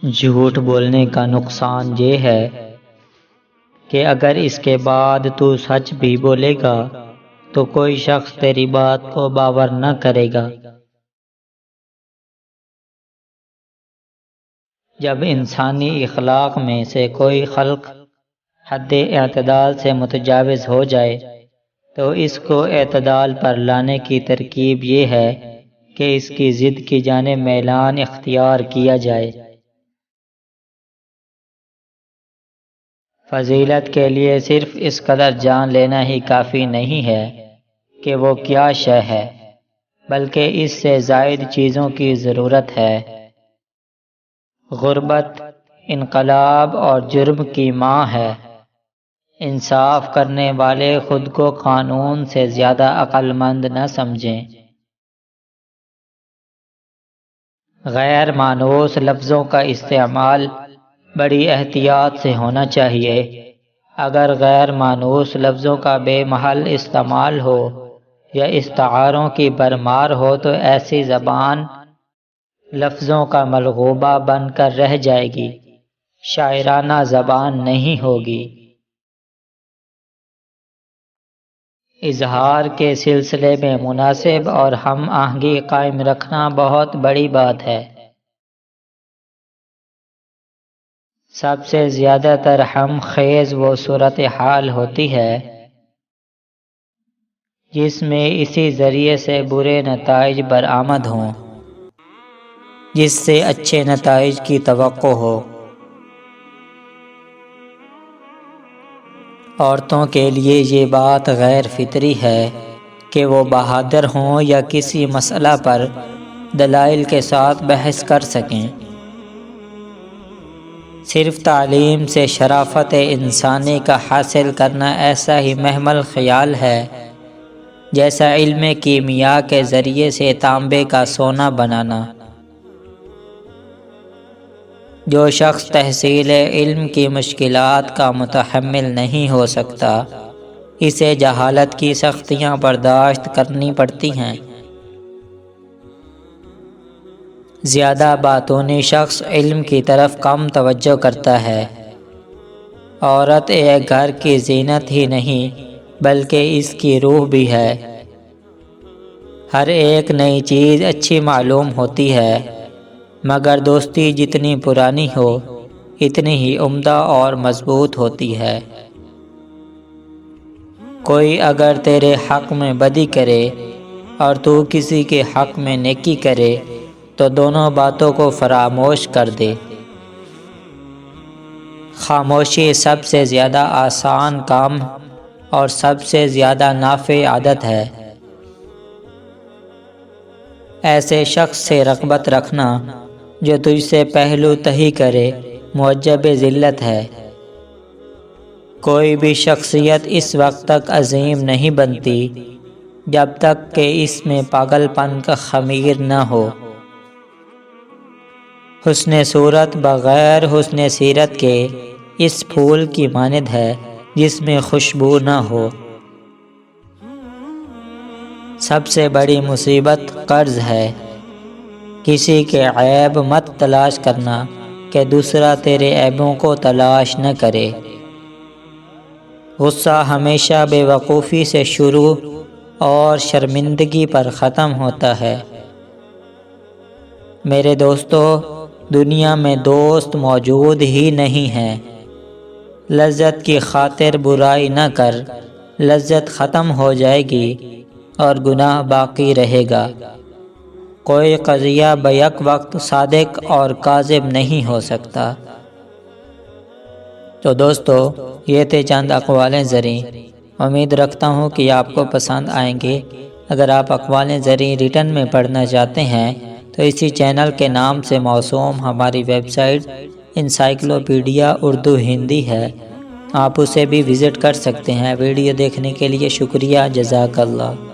جھوٹ بولنے کا نقصان یہ ہے کہ اگر اس کے بعد تو سچ بھی بولے گا تو کوئی شخص تیری بات کو باور نہ کرے گا۔ جب انسانی اخلاق میں سے کوئی خلق حد اعتدال سے متجاوز ہو جائے تو اس کو اعتدال پر لانے کی ترکیب یہ ہے کہ اس کی ضد کی جانب میلان اختیار کیا جائے۔ فضیلت کے لیے صرف اس قدر جان لینا ہی کافی نہیں ہے کہ وہ کیا شے ہے، بلکہ اس سے زائد چیزوں کی ضرورت ہے۔ غربت انقلاب اور جرم کی ماں ہے۔ انصاف کرنے والے خود کو قانون سے زیادہ عقل مند نہ سمجھیں۔ غیر مانوس لفظوں کا استعمال بڑی احتیاط سے ہونا چاہیے۔ اگر غیر مانوس لفظوں کا بے محل استعمال ہو یا استعاروں کی بھرمار ہو تو ایسی زبان لفظوں کا ملغوبہ بن کر رہ جائے گی، شاعرانہ زبان نہیں ہوگی۔ اظہار کے سلسلے میں مناسب اور ہم آہنگی قائم رکھنا بہت بڑی بات ہے۔ سب سے زیادہ تر غم خیز وہ صورتحال ہوتی ہے جس میں اسی ذریعے سے برے نتائج برآمد ہوں جس سے اچھے نتائج کی توقع ہو۔ عورتوں کے لیے یہ بات غیر فطری ہے کہ وہ بہادر ہوں یا کسی مسئلہ پر دلائل کے ساتھ بحث کر سکیں۔ صرف تعلیم سے شرافت انسانی کا حاصل کرنا ایسا ہی محمل خیال ہے جیسا علم کیمیا کے ذریعے سے تانبے کا سونا بنانا۔ جو شخص تحصیل علم کی مشکلات کا متحمل نہیں ہو سکتا اسے جہالت کی سختیاں برداشت کرنی پڑتی ہیں۔ زیادہ باتونی شخص علم کی طرف کم توجہ کرتا ہے۔ عورت ایک گھر کی زینت ہی نہیں بلکہ اس کی روح بھی ہے۔ ہر ایک نئی چیز اچھی معلوم ہوتی ہے مگر دوستی جتنی پرانی ہو اتنی ہی عمدہ اور مضبوط ہوتی ہے۔ کوئی اگر تیرے حق میں بدی کرے اور تو کسی کے حق میں نیکی کرے تو دونوں باتوں کو فراموش کر دے۔ خاموشی سب سے زیادہ آسان کام اور سب سے زیادہ نافع عادت ہے۔ ایسے شخص سے رغبت رکھنا جو تجھ سے پہلو تہی کرے موجب ذلت ہے۔ کوئی بھی شخصیت اس وقت تک عظیم نہیں بنتی جب تک کہ اس میں پاگل پن کا خمیر نہ ہو۔ حسن صورت بغیر حسن سیرت کے اس پھول کی مانند ہے جس میں خوشبو نہ ہو۔ سب سے بڑی مصیبت قرض ہے۔ کسی کے عیب مت تلاش کرنا کہ دوسرا تیرے عیبوں کو تلاش نہ کرے۔ غصہ ہمیشہ بے وقوفی سے شروع اور شرمندگی پر ختم ہوتا ہے۔ میرے دوستو، دنیا میں دوست موجود ہی نہیں ہیں۔ لذت کی خاطر برائی نہ کر، لذت ختم ہو جائے گی اور گناہ باقی رہے گا۔ کوئی قضیہ بیک وقت صادق اور کاذب نہیں ہو سکتا۔ تو دوستو، یہ تھے چند اقوال زریں۔ امید رکھتا ہوں کہ آپ کو پسند آئیں گے۔ اگر آپ اقوال زریں ریٹن میں پڑھنا چاہتے ہیں تو اسی چینل کے نام سے موسوم ہماری web site encyclopedia Urdu Hindi ہے، آپ اسے بھی وزٹ کر سکتے ہیں۔ ویڈیو دیکھنے کے لیے شکریہ، جزاک اللہ۔